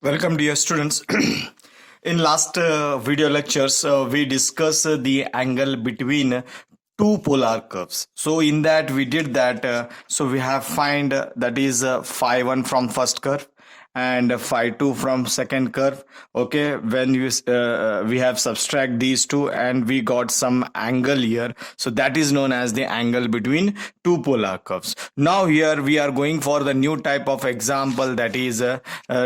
Welcome, dear students. In last video lectures, we discussed the angle between two polar curves. So in that we did that. So we have find that is phi 1 from first curve and phi 2 from second curve. Okay, when we have subtract these two and we got some angle here. So that is known as the angle between two polar curves. Now here we are going for the new type of example, that is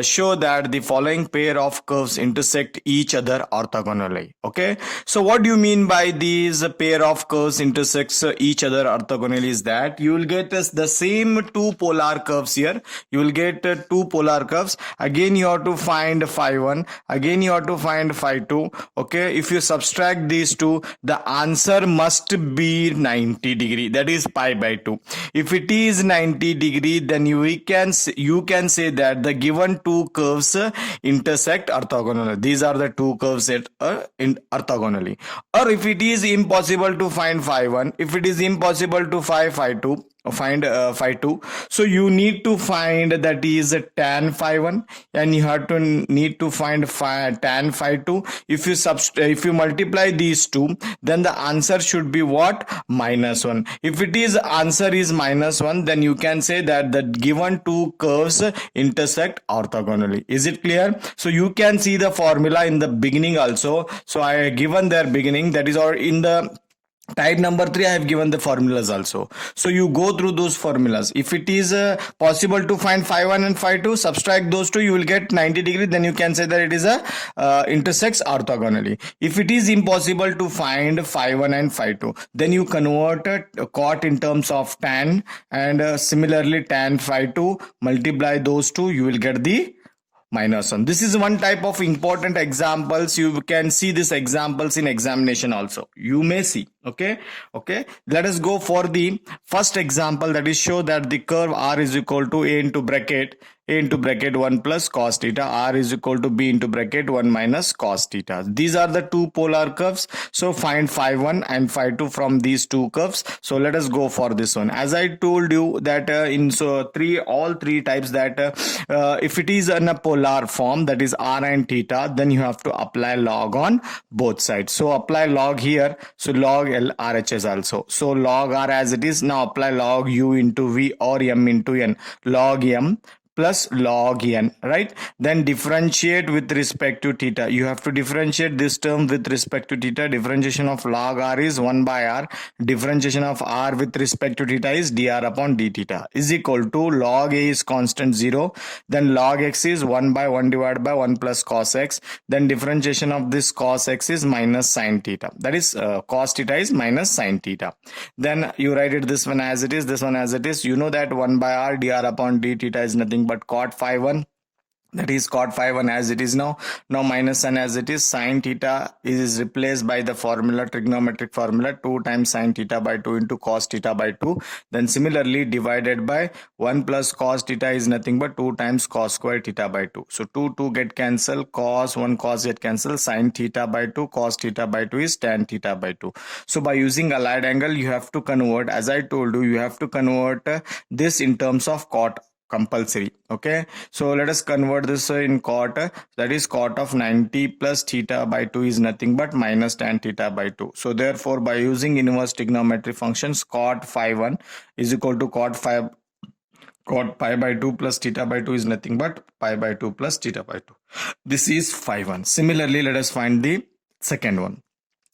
show that the following pair of curves intersect each other orthogonally. Okay, so what do you mean by these pair of curves intersects each other orthogonally is that you will get the same two polar curves here. You will get two polar curves. Again you have to find phi 1, again you have to find phi 2. Okay, if you subtract these two, the answer must be 90 degree, that is pi by 2. If it is 90 degree, then you can say that the given two curves intersect orthogonally. These are the two curves that are orthogonally. Or if it is impossible to find phi 1, if it is impossible to find phi 2, phi 2, so you need to find that is tan phi 1 and you have to need to find tan phi 2. If you multiply these two, then the answer should be what? -1. If it is answer is -1, then you can say that the given two curves intersect orthogonally. Is it clear? So you can see the formula in the beginning also. So I have given their beginning, that is, or in the type number 3 I have given the formulas also. So you go through those formulas. If it is possible to find phi 1 and phi 2, subtract those two, you will get 90 degree. Then you can say that it is a intersects orthogonally. If it is impossible to find phi 1 and phi 2, then you convert cot in terms of tan, and similarly tan phi 2, multiply those two, you will get the -1. This is one type of important examples. You can see these examples in examination also. You may see. Okay. Let us go for the first example, that is show that the curve R is equal to A into bracket 1 plus cos theta, R is equal to B into bracket 1 minus cos theta. These are the two polar curves. So find phi 1 and phi 2 from these two curves. So let us go for this one. As I told you that all three types, that if it is in a polar form, that is R and theta, then you have to apply log on both sides. So apply log here. So log L RHS also. So log R as it is. Now apply log U into V or M into N. Log M plus log n, right? Then differentiate with respect to theta. You have to differentiate this term with respect to theta. Differentiation of log r is 1 by r. Differentiation of r with respect to theta is dr upon d theta is equal to log a is constant 0. Then log x is 1 by 1 divided by 1 plus cos x. Then differentiation of this cos x is minus sin theta. That is cos theta is minus sin theta. Then you write it this one as it is, this one as it is. You know that 1 by r dr upon d theta is nothing but cot phi 1, that is cot phi 1 as it is now minus n as it is. Sin theta is replaced by the formula, trigonometric formula, 2 times sin theta by 2 into cos theta by 2. Then similarly divided by 1 plus cos theta is nothing but 2 times cos square theta by 2. So 2 get cancelled, cos 1 cos get cancelled, sin theta by 2, cos theta by 2 is tan theta by 2. So by using allied angle, you have to convert, as I told you have to convert this in terms of cot, compulsory. Okay, so let us convert this in cot. That is cot of 90 plus theta by 2 is nothing but minus tan theta by 2. So therefore by using inverse trigonometry functions, cot phi 1 is equal to cot pi by 2 plus theta by 2 is nothing but pi by 2 plus theta by 2. This is phi 1. Similarly, let us find the second one.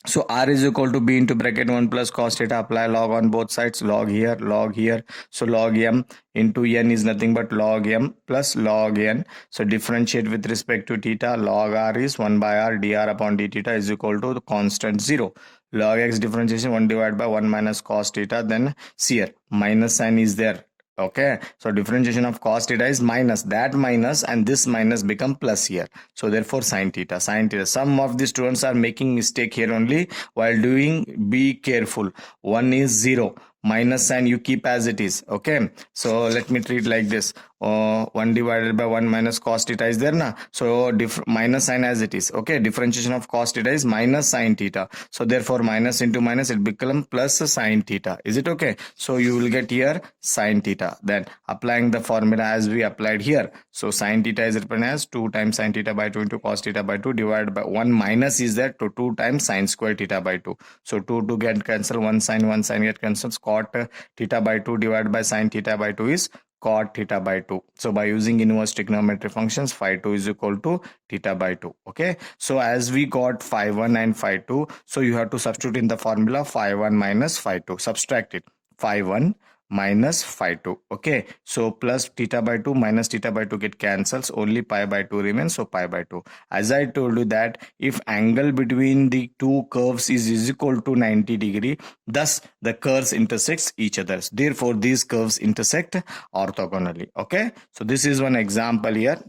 So r is equal to b into bracket 1 plus cos theta. Apply log on both sides. Log here, log here. So log m into n is nothing but log m plus log n. So differentiate with respect to theta. Log r is 1 by r dr upon d theta is equal to the constant 0. Log x differentiation 1 divided by 1 minus cos theta. Then see here minus sign is there. Okay, so differentiation of cos theta is minus, that minus and this minus become plus here. So therefore sin theta. Some of the students are making mistake here only while doing. Be careful. 1 is 0. Minus sign you keep as it is. Okay, so let me treat like this. 1 divided by 1 minus cos theta is there na, so minus sign as it is. Okay, differentiation of cos theta is minus sin theta, so therefore minus into minus it becomes plus sin theta. Is it okay? So you will get here sin theta. Then applying the formula as we applied here, so sin theta is written as 2 times sin theta by 2 into cos theta by 2 divided by 1 minus is that to 2 times sin square theta by 2. So 2 get cancel, 1 sin get cancels, cot theta by 2 divided by sin theta by 2 is cot theta by 2. So by using inverse trigonometry functions, phi 2 is equal to theta by 2. Okay, so as we got phi 1 and phi 2, so you have to substitute in the formula phi 1 minus phi 2. Subtract it, phi 1 minus phi 2. Okay, so plus theta by 2 minus theta by 2 get cancels, only pi by 2 remains, so pi by 2. As I told you that if angle between the two curves is equal to 90 degree, thus the curves intersects each other, therefore these curves intersect orthogonally. Okay, so this is one example here.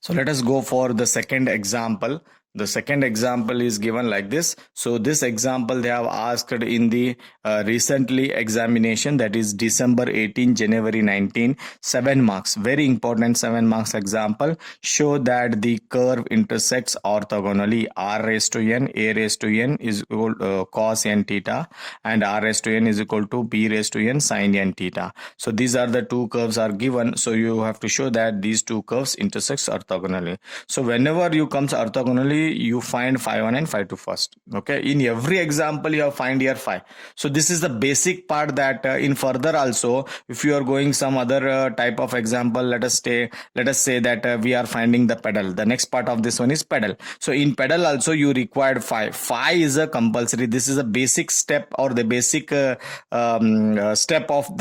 So let us go for the second example. The second example is given like this. So this example they have asked in the recently examination, that is December 18, January 19, 7 marks. Very important 7 marks example. Show that the curve intersects orthogonally. R raised to n, a raised to n is equal cos n theta, and r raised to n is equal to b raised to n sin n theta. So these are the two curves are given. So you have to show that these two curves intersects orthogonally. So whenever you comes orthogonally, you find phi 1 and phi 2 first. Okay, in every example you have find here phi. So this is the basic part that in further also, if you are going some other type of example, let us say that we are finding the pedal. The next part of this one is pedal. So in pedal also you required phi. Phi is a compulsory. This is a basic step or the basic step of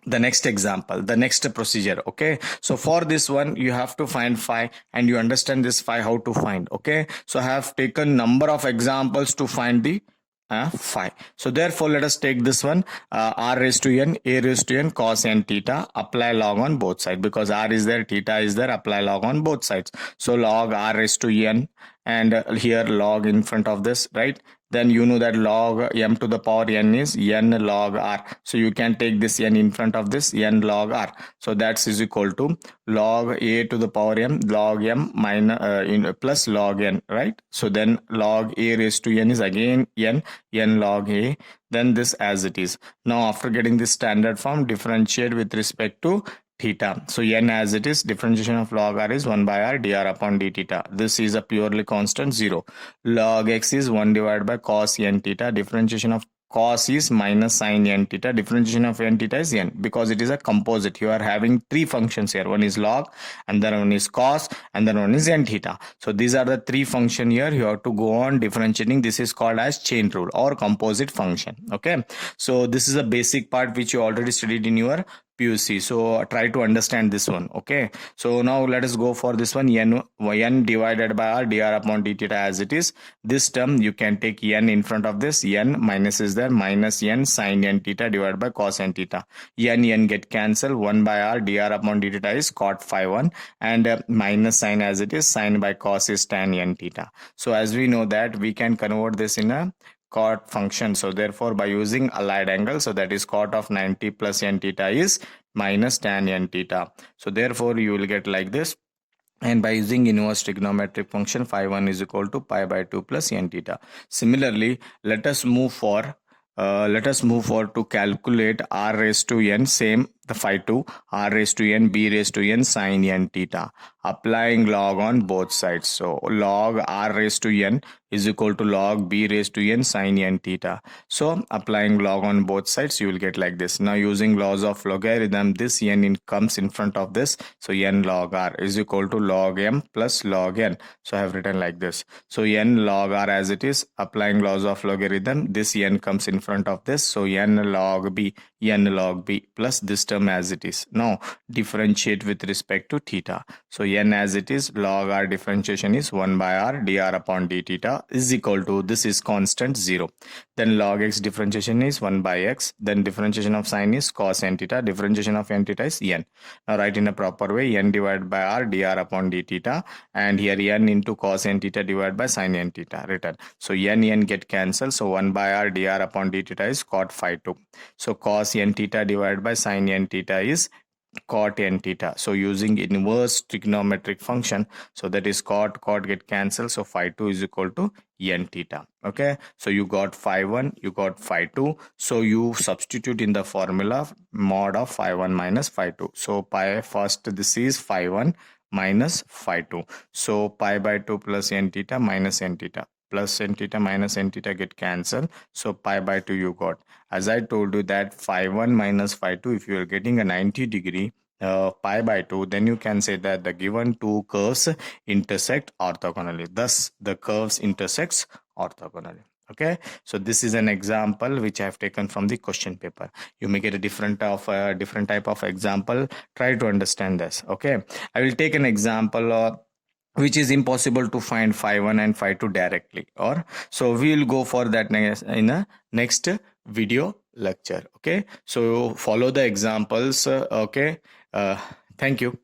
the next example, the next procedure. Okay, so for this one you have to find phi, and you understand this phi how to find. Okay, so I have taken number of examples to find the phi. So therefore let us take this one, r raised to n, a raised to n cos n theta, apply log on both sides, because r is there, theta is there, apply log on both sides. So log r raised to n, and here log in front of this, right? Then you know that log m to the power n is n log r. So you can take this n in front of this, n log r. So that's is equal to log a to the power m log m minus plus log n, right? So then log a raised to n is again n log a. Then this as it is. Now after getting this standard form, differentiate with respect to theta. So n as it is, differentiation of log r is 1 by r dr upon d theta. This is a purely constant 0. Log x is 1 divided by cos n theta. Differentiation of cos is minus sin n theta. Differentiation of n theta is n, because it is a composite. You are having three functions here. One is log, and then one is cos, and then one is n theta. So these are the three function here. You have to go on differentiating. This is called as chain rule or composite function. Okay, so this is a basic part which you already studied in your PUC. So try to understand this one. Okay, so now let us go for this one, n divided by r dr upon d theta as it is. This term you can take n in front of this, n minus is there, minus n sin n theta divided by cos n theta. N get cancelled, 1 by r dr upon d theta is cot phi 1, and minus sign as it is, sin by cos is tan n theta. So as we know that we can convert this in a cot function. So therefore by using allied angle, so that is cot of 90 plus n theta is minus tan n theta. So therefore you will get like this. And by using inverse trigonometric function, phi 1 is equal to pi by 2 plus n theta. Similarly, let us move for to calculate r raised to n, same the phi 2, r raised to n, b raised to n sin n theta, applying log on both sides. So log r raised to n is equal to log b raised to n sin n theta. So applying log on both sides, you will get like this. Now using laws of logarithm, this n comes in front of this, so n log r is equal to log m plus log n. So I have written like this. So n log r as it is, applying laws of logarithm, this n comes in front of this, so n log b plus this term as it is. Now differentiate with respect to theta. So n as it is, log r differentiation is 1 by r dr upon d theta is equal to, this is constant 0. Then log x differentiation is 1 by x. Then differentiation of sin is cos n theta. Differentiation of n theta is n. Now write in a proper way, n divided by r dr upon d theta, and here n into cos n theta divided by sin n theta written. So n get cancelled. So 1 by r dr upon d theta is cot phi 2. So cos n theta divided by sin n theta is cot n theta. So using inverse trigonometric function, so that is cot get cancelled, so phi 2 is equal to n theta. Okay, so you got phi 1, you got phi 2, so you substitute in the formula mod of phi 1 minus phi 2. So pi first, this is phi 1 minus phi 2, so pi by 2 plus n theta minus n theta, plus n theta minus n theta get cancelled, so pi by 2 you got. As I told you that phi 1 minus phi 2, if you are getting a 90 degree pi by 2, then you can say that the given two curves intersect orthogonally. Thus, the curves intersects orthogonally. Okay, so this is an example which I have taken from the question paper. You may get a different type of example. Try to understand this. Okay, I will take an example which is impossible to find phi 1 and phi 2 directly, or so we will go for that in a next video lecture. Okay, so follow the examples. Okay, thank you.